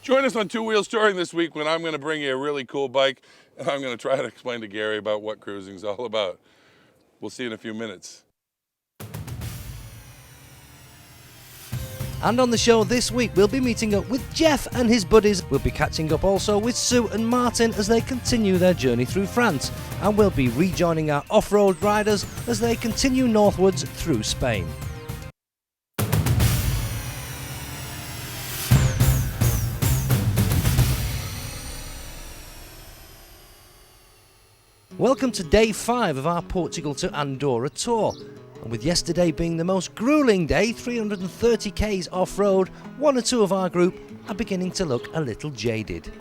Join us on Two Wheels Touring this week when I'm going to bring you a really cool bike and I'm going to try to explain to Gary about what cruising's all about. We'll see you in a few minutes. And on the show this week, we'll be meeting up with Jeff and his buddies. We'll be catching up also with Sue and Martin as they continue their journey through France. And we'll be rejoining our off-road riders as they continue northwards through Spain. Welcome to day 5 of our Portugal to Andorra tour. And with yesterday being the most gruelling day, 330 k's off-road, one or two of our group are beginning to look a little jaded.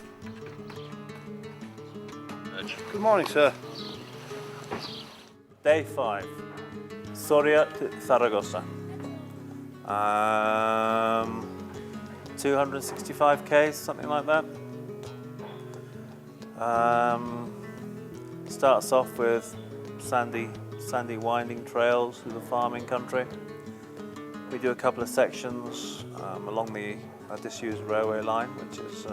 Good morning, sir. Day 5, Soria to Zaragoza. 265 k's, something like that. Starts off with sandy winding trails through the farming country. We do a couple of sections along the disused railway line, which is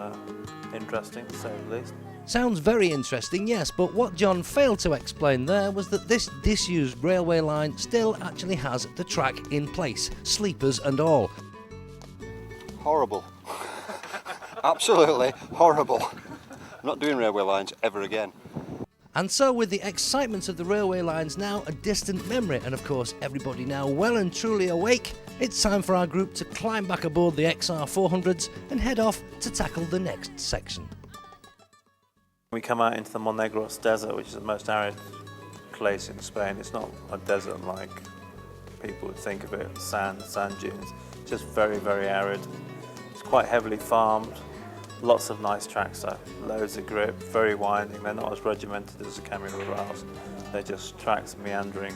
interesting to say the least. Sounds very interesting, yes, but what John failed to explain there was that this disused railway line still actually has the track in place, sleepers and all. Horrible. Absolutely horrible. I'm not doing railway lines ever again. And so with the excitement of the railway lines now a distant memory, and of course everybody now well and truly awake, it's time for our group to climb back aboard the XR400s and head off to tackle the next section. We come out into the Monegros desert, which is the most arid place in Spain. It's not a desert like people would think of it, sand dunes. It's just very, very arid. It's quite heavily farmed. Lots of nice tracks though, loads of grip, very winding. They're not as regimented as the Camino Rurals. They're just tracks meandering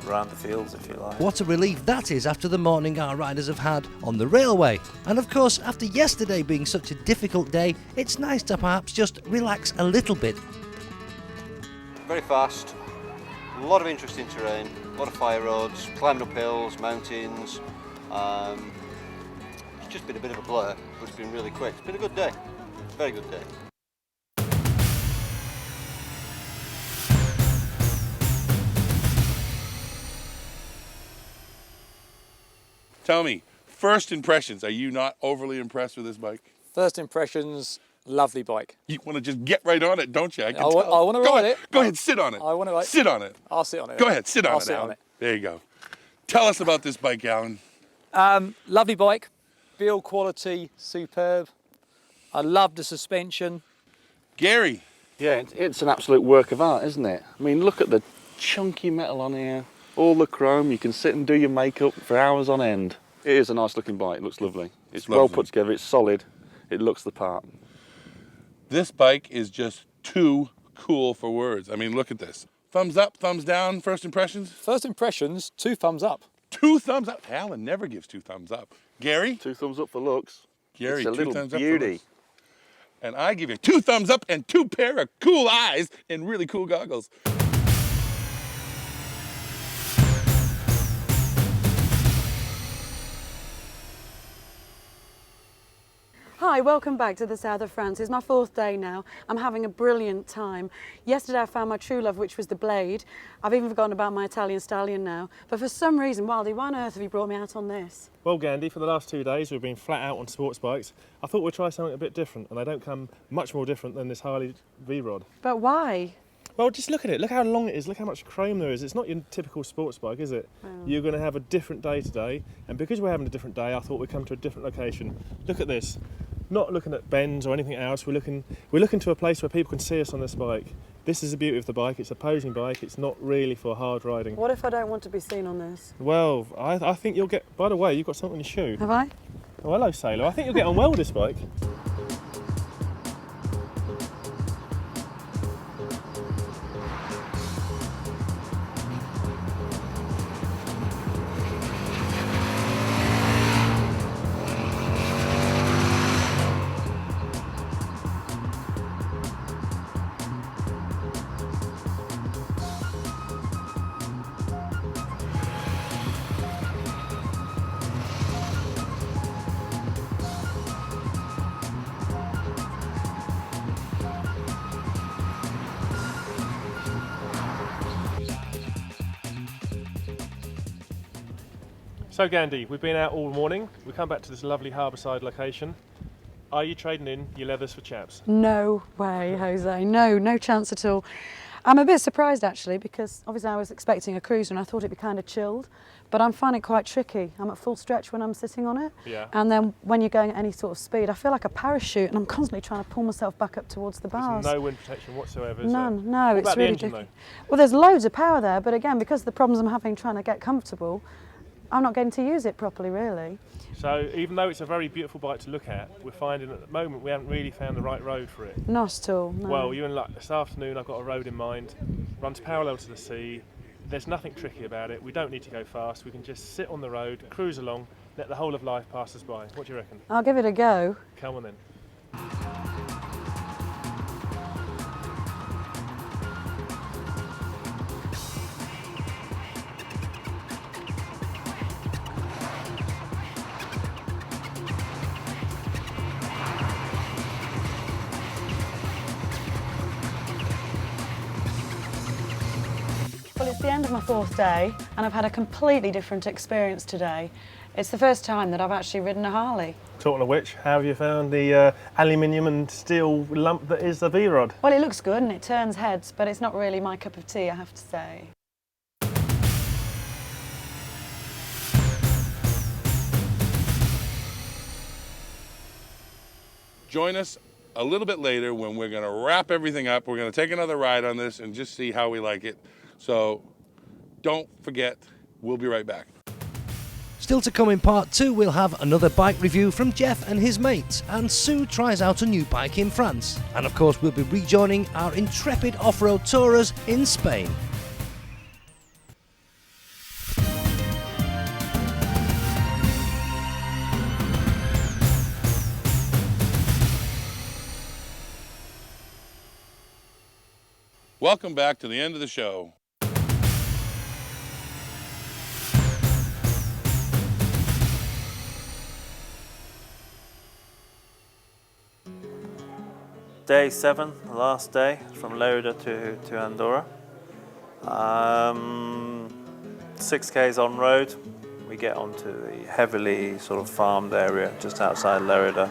around the fields, if you like. What a relief that is after the morning our riders have had on the railway. And of course, after yesterday being such a difficult day, it's nice to perhaps just relax a little bit. Very fast, a lot of interesting terrain, a lot of fire roads, climbing up hills, mountains. It's just been a bit of a blur, but it's been really quick. It's been a good day, very good day. Tell me, first impressions, are you not overly impressed with this bike? First impressions, lovely bike. You want to just get right on it, don't you? I want to ride it. Go ahead, sit on it. I want to sit on it. I'll sit on it. Go ahead, sit on I'll it, sit Alan. on it. There you go. Tell us about this bike, Alan. Lovely bike, build quality, superb. I love the suspension. Gary. Yeah, it's an absolute work of art, isn't it? I mean, look at the chunky metal on here, all the chrome. You can sit and do your makeup for hours on end. It is a nice looking bike, it looks lovely. It's well put together, it's solid, it looks the part. This bike is just too cool for words. I mean, look at this. Thumbs up, thumbs down, first impressions? First impressions, 2 thumbs up. 2 thumbs up? Alan never gives 2 thumbs up. Gary? 2 thumbs up for looks. Gary, it's a 2 little thumbs up beauty. for looks. And I give you 2 thumbs up and 2 pair of cool eyes and really cool goggles. Hi, welcome back to the south of France. It's my 4th day now. I'm having a brilliant time. Yesterday I found my true love, which was the Blade. I've even forgotten about my Italian stallion now. But for some reason, Wildy, why on earth have you brought me out on this? Well, Gandhi, for the last 2 days we've been flat out on sports bikes. I thought we'd try something a bit different, and they don't come much more different than this Harley V-Rod. But why? Well, just look at it. Look how long it is. Look how much chrome there is. It's not your typical sports bike, is it? You're going to have a different day today, and because we're having a different day, I thought we'd come to a different location. Look at this. Not looking at bends or anything else. We're looking to a place where people can see us on this bike. This is the beauty of the bike. It's a posing bike. It's not really for hard riding. What if I don't want to be seen on this? Well, I think you'll get. By the way, you've got something on your shoe. Have I? Oh, hello, sailor. I think you'll get on well with this bike. So Gandhi, we've been out all morning. We come back to this lovely harbourside location. Are you trading in your leathers for chaps? No way, Jose. No, no chance at all. I'm a bit surprised actually, because obviously I was expecting a cruiser and I thought it'd be kind of chilled, but I'm finding it quite tricky. I'm at full stretch when I'm sitting on it. Yeah. And then when you're going at any sort of speed, I feel like a parachute and I'm constantly trying to pull myself back up towards the bars. There's no wind protection whatsoever, is None, there? no, What it's about the really engine, tricky. though? Well, there's loads of power there, but again, because of the problems I'm having trying to get comfortable, I'm not getting to use it properly, really. So even though it's a very beautiful bike to look at, we're finding at the moment we haven't really found the right road for it. Not at all, no. Well, you're in luck. This afternoon I've got a road in mind, runs parallel to the sea. There's nothing tricky about it. We don't need to go fast. We can just sit on the road, cruise along, let the whole of life pass us by. What do you reckon? I'll give it a go. Come on then. Well, it's the end of my 4th day and I've had a completely different experience today. It's the first time that I've actually ridden a Harley. Talking of which, how have you found the aluminium and steel lump that is the V-Rod? Well, it looks good and it turns heads, but it's not really my cup of tea, I have to say. Join us a little bit later when we're going to wrap everything up. We're going to take another ride on this and just see how we like it. So don't forget, we'll be right back. Still to come in part 2, we'll have another bike review from Jeff and his mates, and Sue tries out a new bike in France. And of course, we'll be rejoining our intrepid off-road tourers in Spain. Welcome back to the end of the show. Day 7, the last day, from Lerida to Andorra. 6 k's on road. We get onto the heavily sort of farmed area just outside Lerida,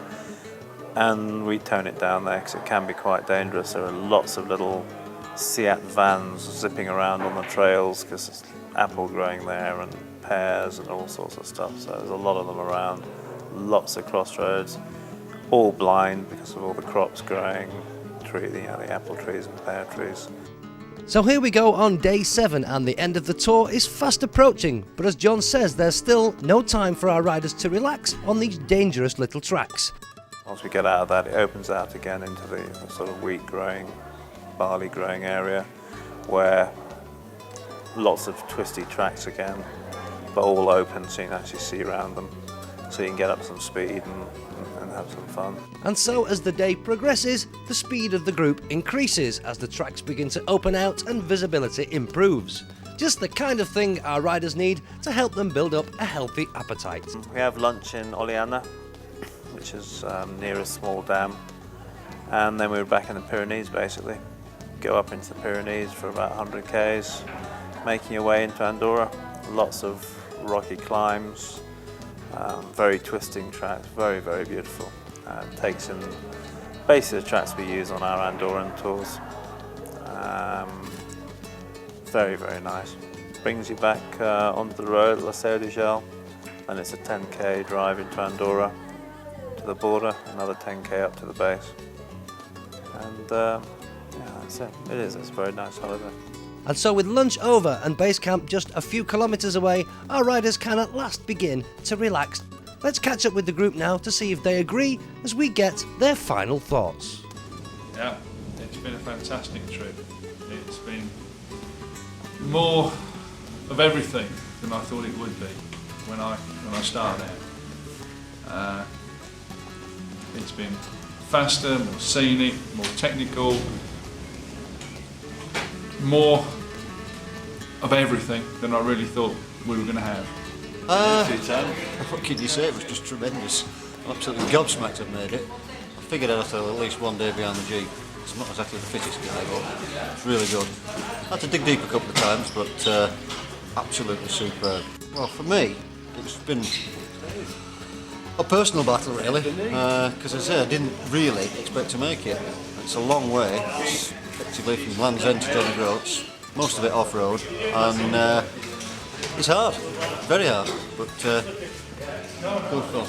and we tone it down there because it can be quite dangerous. There are lots of little Seat vans zipping around on the trails because there's apple growing there and pears and all sorts of stuff. So there's a lot of them around, lots of crossroads, all blind because of all the crops growing, the apple trees and pear trees. So here we go on day 7, and the end of the tour is fast approaching. But as John says, there's still no time for our riders to relax on these dangerous little tracks. Once we get out of that, it opens out again into the sort of wheat growing, barley growing area, where lots of twisty tracks again, but all open so you can actually see around them, so you can get up some speed and have some fun. And so as the day progresses, the speed of the group increases as the tracks begin to open out and visibility improves. Just the kind of thing our riders need to help them build up a healthy appetite. We have lunch in Oleana, which is near a small dam, and then we're back in the Pyrenees basically. Go up into the Pyrenees for about 100 k's, making your way into Andorra. Lots of rocky climbs, very twisting tracks, very, very beautiful. Takes in basically the tracks we use on our Andorran tours. Very, very nice. Brings you back onto the road at La Seu d'Urgell, and it's a 10k drive into Andorra to the border, another 10k up to the base. And yeah, that's it. It's a very nice holiday. And so with lunch over and base camp just a few kilometres away, our riders can at last begin to relax. Let's catch up with the group now to see if they agree as we get their final thoughts. Yeah, it's been a fantastic trip. It's been more of everything than I thought it would be when I started out. It's been faster, more scenic, more technical, more of everything than I really thought we were going to have. What can you say? It was just tremendous. Absolutely gobsmacked I've made it. I figured I'd have to have at least one day behind the Jeep. I'm not exactly the fittest guy, but it's really good. I had to dig deep a couple of times, but absolutely superb. Well, for me, It's been a personal battle really, because as I say, I didn't really expect to make it. It's a long way, it's effectively from Land's End to Johnny Groats, most of it off-road, and it's hard, very hard, but good fun.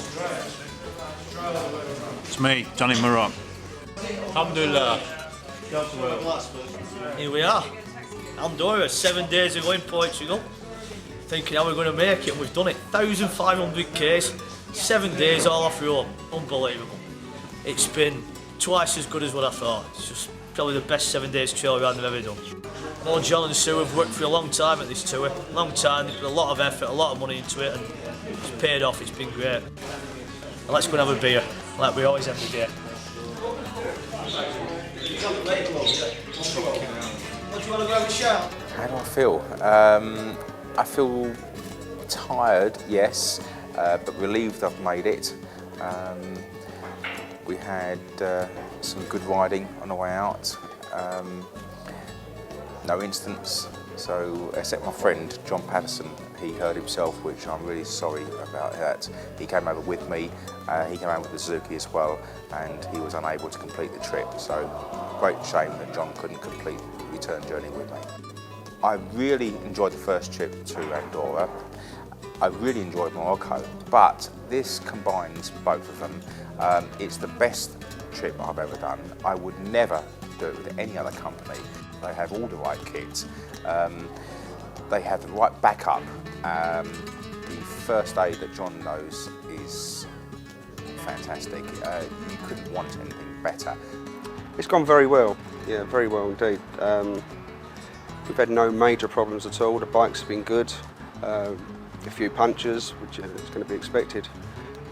It's me, Johnny Marot. Alhamdulillah. Here we are, Andorra, 7 days ago in Portugal. Thinking how we're going to make it, and we've done it. 1,500 k's, 7 days all off road. Unbelievable. It's been twice as good as what I thought. It's just probably the best 7 days trail ride I've ever done. I know John and Sue have worked for a long time at this tour. Long time, they put a lot of effort, a lot of money into it, and it's paid off. It's been great. And let's go and have a beer, like we always have a beer. What do you want to have a shout? How do I feel? I feel tired, yes, but relieved I've made it. We had some good riding on the way out. No incidents, so except my friend John Patterson, he hurt himself, which I'm really sorry about that. He came over with me, he came over with the Suzuki as well, and he was unable to complete the trip, so great shame that John couldn't complete the return journey with me. I really enjoyed the first trip to Andorra. I really enjoyed Morocco, but this combines both of them. It's the best trip I've ever done. I would never do it with any other company. They have all the right kit. They have the right backup. The first aid that John knows is fantastic. You couldn't want anything better. It's gone very well, yeah, very well indeed. We've had no major problems at all. The bikes have been good. A few punctures, which is going to be expected.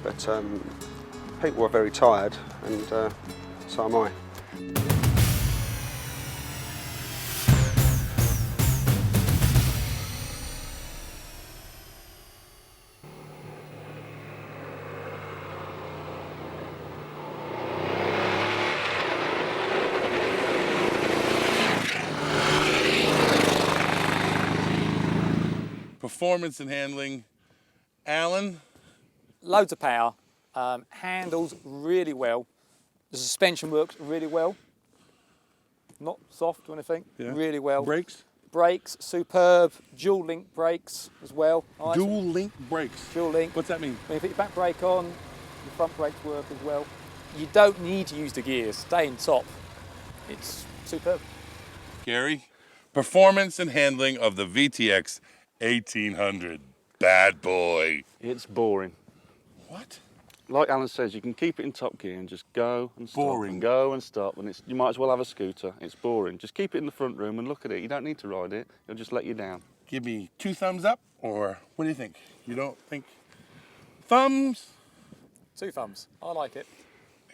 But people are very tired, and so am I. Performance and handling. Alan? Loads of power, handles really well. The suspension works really well. Not soft or anything, really well. Brakes? Brakes, superb. Dual link brakes as well. Nice. Dual link brakes? Dual link. What's that mean? When you put your back brake on, your front brakes work as well. You don't need to use the gears, stay in top. It's superb. Gary? Performance and handling of the VTX 1800. Bad boy. It's boring. What? Like Alan says, you can keep it in top gear and just go and stop Boring. and go and stop, and you might as well have a scooter. It's boring. Just keep it in the front room and look at it. You don't need to ride it. It'll just let you down. Give me 2 thumbs up, or what do you think? You don't think? Thumbs? 2 thumbs. I like it.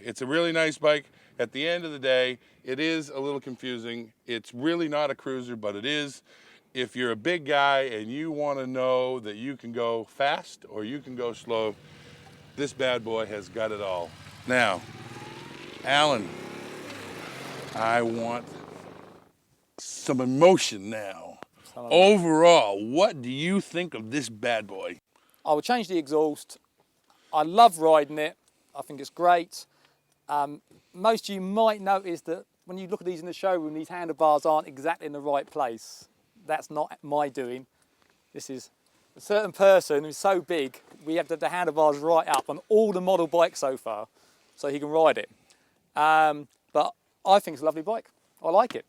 It's a really nice bike. At the end of the day, it is a little confusing. It's really not a cruiser, but it is. If you're a big guy and you want to know that you can go fast or you can go slow, this bad boy has got it all. Now, Alan, I want some emotion now. Overall, what do you think of this bad boy? I would change the exhaust. I love riding it. I think it's great. Most of you might notice that when you look at these in the showroom, these handlebars aren't exactly in the right place. That's not my doing. This is a certain person who's so big, we have the handlebars right up on all the model bikes so far, so he can ride it. But I think it's a lovely bike. I like it.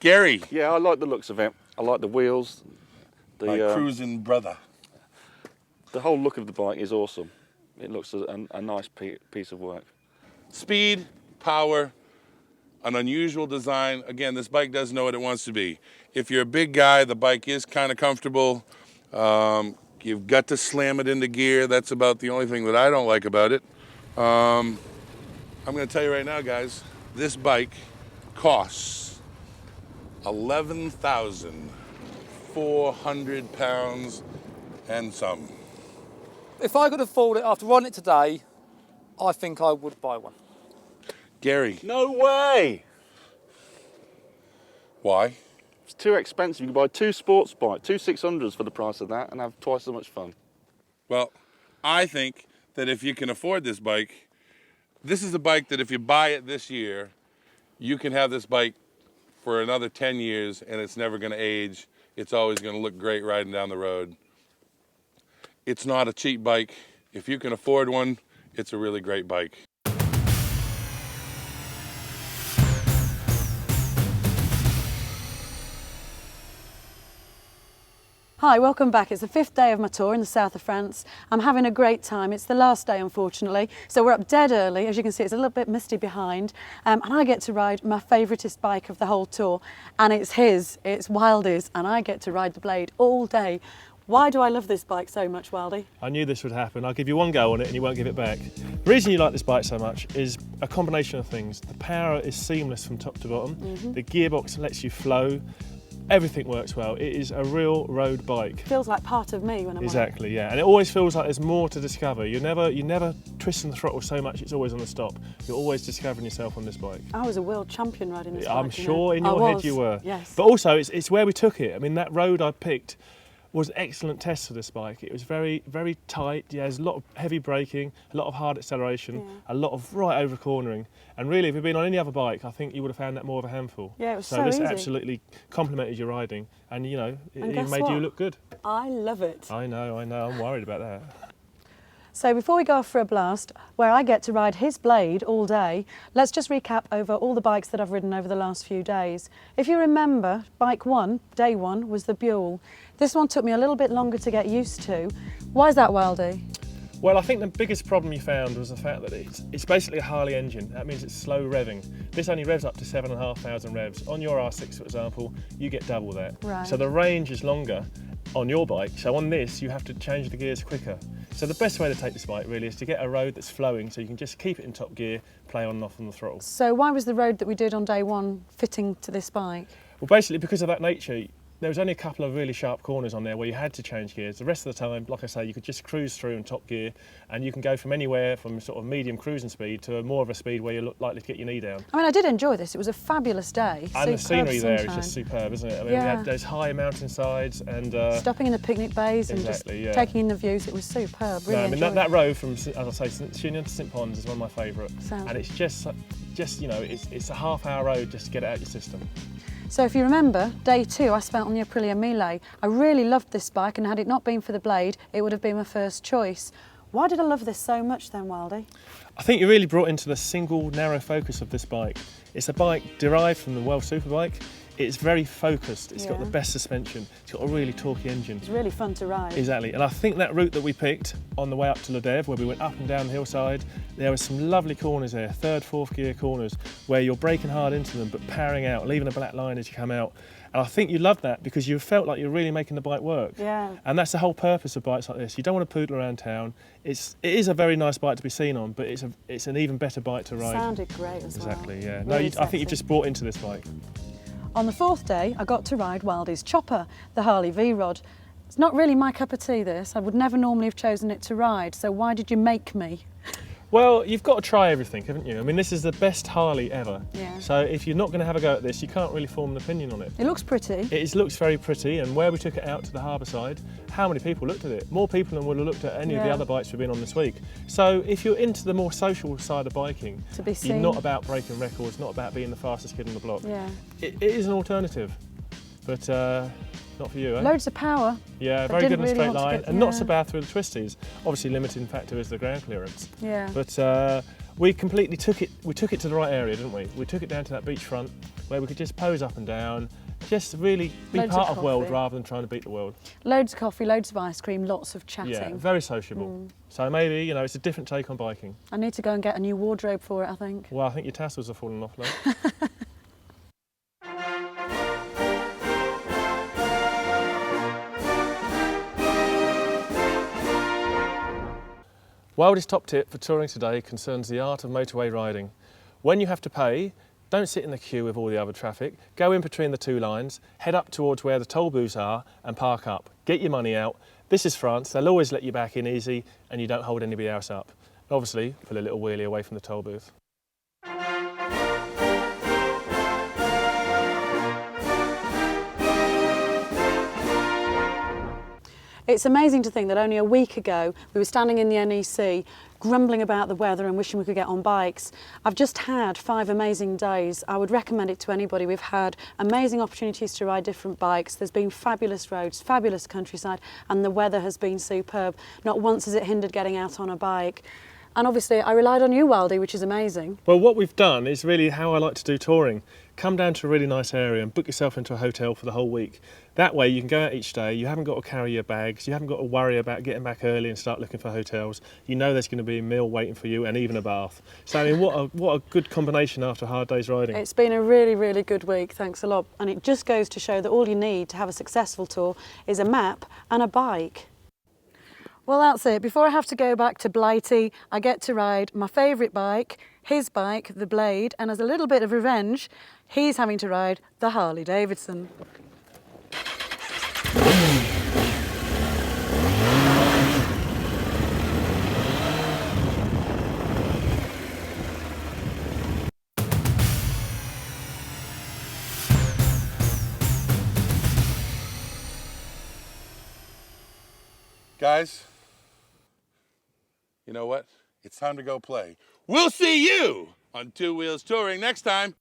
Gary? Yeah, I like the looks of it. I like the wheels. My cruising brother. The whole look of the bike is awesome. It looks a nice piece of work. Speed, power, an unusual design. Again, this bike does know what it wants to be. If you're a big guy, the bike is kind of comfortable. You've got to slam it into gear. That's about the only thing that I don't like about it. I'm going to tell you right now, guys, this bike costs 11,400 pounds and some. If I could afford it after riding it today, I think I would buy one. Gary? No way! Why? It's too expensive. You can buy 2 sports bikes, 2 600s for the price of that and have twice as much fun. Well, I think that if you can afford this bike, this is a bike that if you buy it this year, you can have this bike for another 10 years and it's never going to age. It's always going to look great riding down the road. It's not a cheap bike. If you can afford one, it's a really great bike. Hi, welcome back. It's the 5th day of my tour in the south of France. I'm having a great time. It's the last day, unfortunately. So we're up dead early. As you can see, it's a little bit misty behind. And I get to ride my favouriteest bike of the whole tour. And it's his, it's Wildy's, and I get to ride the Blade all day. Why do I love this bike so much, Wildy? I knew this would happen. I'll give you one go on it and you won't give it back. The reason you like this bike so much is a combination of things. The power is seamless from top to bottom. The gearbox lets you flow. Everything works well. It is a real road bike. Feels like part of me when I'm Exactly, yeah. And it always feels like there's more to discover. You're never twisting the throttle so much it's always on the stop. You're always discovering yourself on this bike. I was a world champion riding this bike. I'm sure in your head you were. Yes. But also it's where we took it. I mean, that road I picked was an excellent test for this bike. It was very, very tight. Yeah, there's a lot of heavy braking, a lot of hard acceleration, a lot of right over cornering. And really, if you'd been on any other bike, I think you would have found that more of a handful. Yeah, it was so this easy. Absolutely complemented your riding, and you know, it And even guess made what? you look good. I love it. I know. I'm worried about that. So before we go off for a blast, where I get to ride his Blade all day, let's just recap over all the bikes that I've ridden over the last few days. If you remember, bike one, day one, was the Buell. This one took me a little bit longer to get used to. Why is that, Wildy? Well, I think the biggest problem you found was the fact that it's basically a Harley engine. That means it's slow revving. This only revs up to 7,500 revs. On your R6, for example, you get double that. Right. So the range is longer on your bike. So on this, you have to change the gears quicker. So the best way to take this bike really is to get a road that's flowing so you can just keep it in top gear, play on and off on the throttle. So why was the road that we did on day one fitting to this bike? Well, basically because of that nature, there was only a couple of really sharp corners on there where you had to change gears. The rest of the time, like I say, you could just cruise through in top gear, and you can go from anywhere from sort of medium cruising speed to more of a speed where you're likely to get your knee down. I mean, I did enjoy this. It was a fabulous day. And the scenery there is sunshine. just superb, isn't it? I mean, we had those high mountainsides and stopping in the picnic bays and exactly, just taking in the views. It was superb. Really no, I mean that enjoyed it. road from, as I say, St Chinian to St Pons is one of my favourite, Sounds and it's just you know, it's a half-hour road just to get it out your system. So if you remember, day two I spent on the Aprilia Miele. I really loved this bike, and had it not been for the Blade, it would have been my first choice. Why did I love this so much then, Wildy? I think you really brought into the single narrow focus of this bike. It's a bike derived from the Well Superbike. It's very focused, it's got the best suspension, it's got a really torquey engine. It's really fun to ride. Exactly, and I think that route that we picked on the way up to Le Dev, where we went up and down the hillside, there were some lovely corners there, third, fourth gear corners, where you're braking hard into them but powering out, leaving a black line as you come out. And I think you loved that because you felt like you're really making the bike work. Yeah. And that's the whole purpose of bikes like this. You don't want to poodle around town. It is a very nice bike to be seen on, but it's an even better bike to ride. Sounded great as well. Exactly, yeah. Really I think you've just brought into this bike. On the fourth day, I got to ride Wildy's Chopper, the Harley V-Rod. It's not really my cup of tea, this. I would never normally have chosen it to ride, so why did you make me? Well, you've got to try everything, haven't you? I mean, this is the best Harley ever. Yeah. So if you're not going to have a go at this, you can't really form an opinion on it. It looks pretty. It looks very pretty, and where we took it out to the harbour side, how many people looked at it? More people than would have looked at any of the other bikes we've been on this week. So if you're into the more social side of biking, to be seen. You're not about breaking records, not about being the fastest kid on the block. Yeah. It is an alternative, but not for you, eh? Loads of power. Yeah, very good in a straight line, and not so yeah. bad through the twisties. Obviously, limiting factor is the ground clearance. Yeah. But we completely took it. We took it to the right area, didn't we? We took it down to that beachfront where we could just pose up and down, just really be Loads part of of world coffee. rather than trying to beat the world. Loads of coffee, loads of ice cream, lots of chatting. Yeah, very sociable. So maybe, you know, it's a different take on biking. I need to go and get a new wardrobe for it, I think. Well, I think your tassels are falling off, love. Wildy's top tip for touring today concerns the art of motorway riding. When you have to pay, don't sit in the queue with all the other traffic. Go in between the two lines, head up towards where the toll booths are and park up. Get your money out. This is France, they'll always let you back in easy and you don't hold anybody else up. Obviously, pull a little wheelie away from the toll booth. It's amazing to think that only a week ago we were standing in the NEC grumbling about the weather and wishing we could get on bikes. I've just had 5 amazing days. I would recommend it to anybody. We've had amazing opportunities to ride different bikes. There's been fabulous roads, fabulous countryside, and the weather has been superb. Not once has it hindered getting out on a bike. And obviously I relied on you, Wildy, which is amazing. Well, what we've done is really how I like to do touring. Come down to a really nice area and book yourself into a hotel for the whole week. That way you can go out each day, you haven't got to carry your bags, you haven't got to worry about getting back early and start looking for hotels. You know there's going to be a meal waiting for you and even a bath. So I mean, what a good combination after a hard day's riding. It's been a really, really good week, thanks a lot. And it just goes to show that all you need to have a successful tour is a map and a bike. Well, that's it. Before I have to go back to Blighty, I get to ride my favourite bike, his bike, the Blade, and as a little bit of revenge, he's having to ride the Harley Davidson. Guys, you know what? It's time to go play. We'll see you on Two Wheels Touring next time.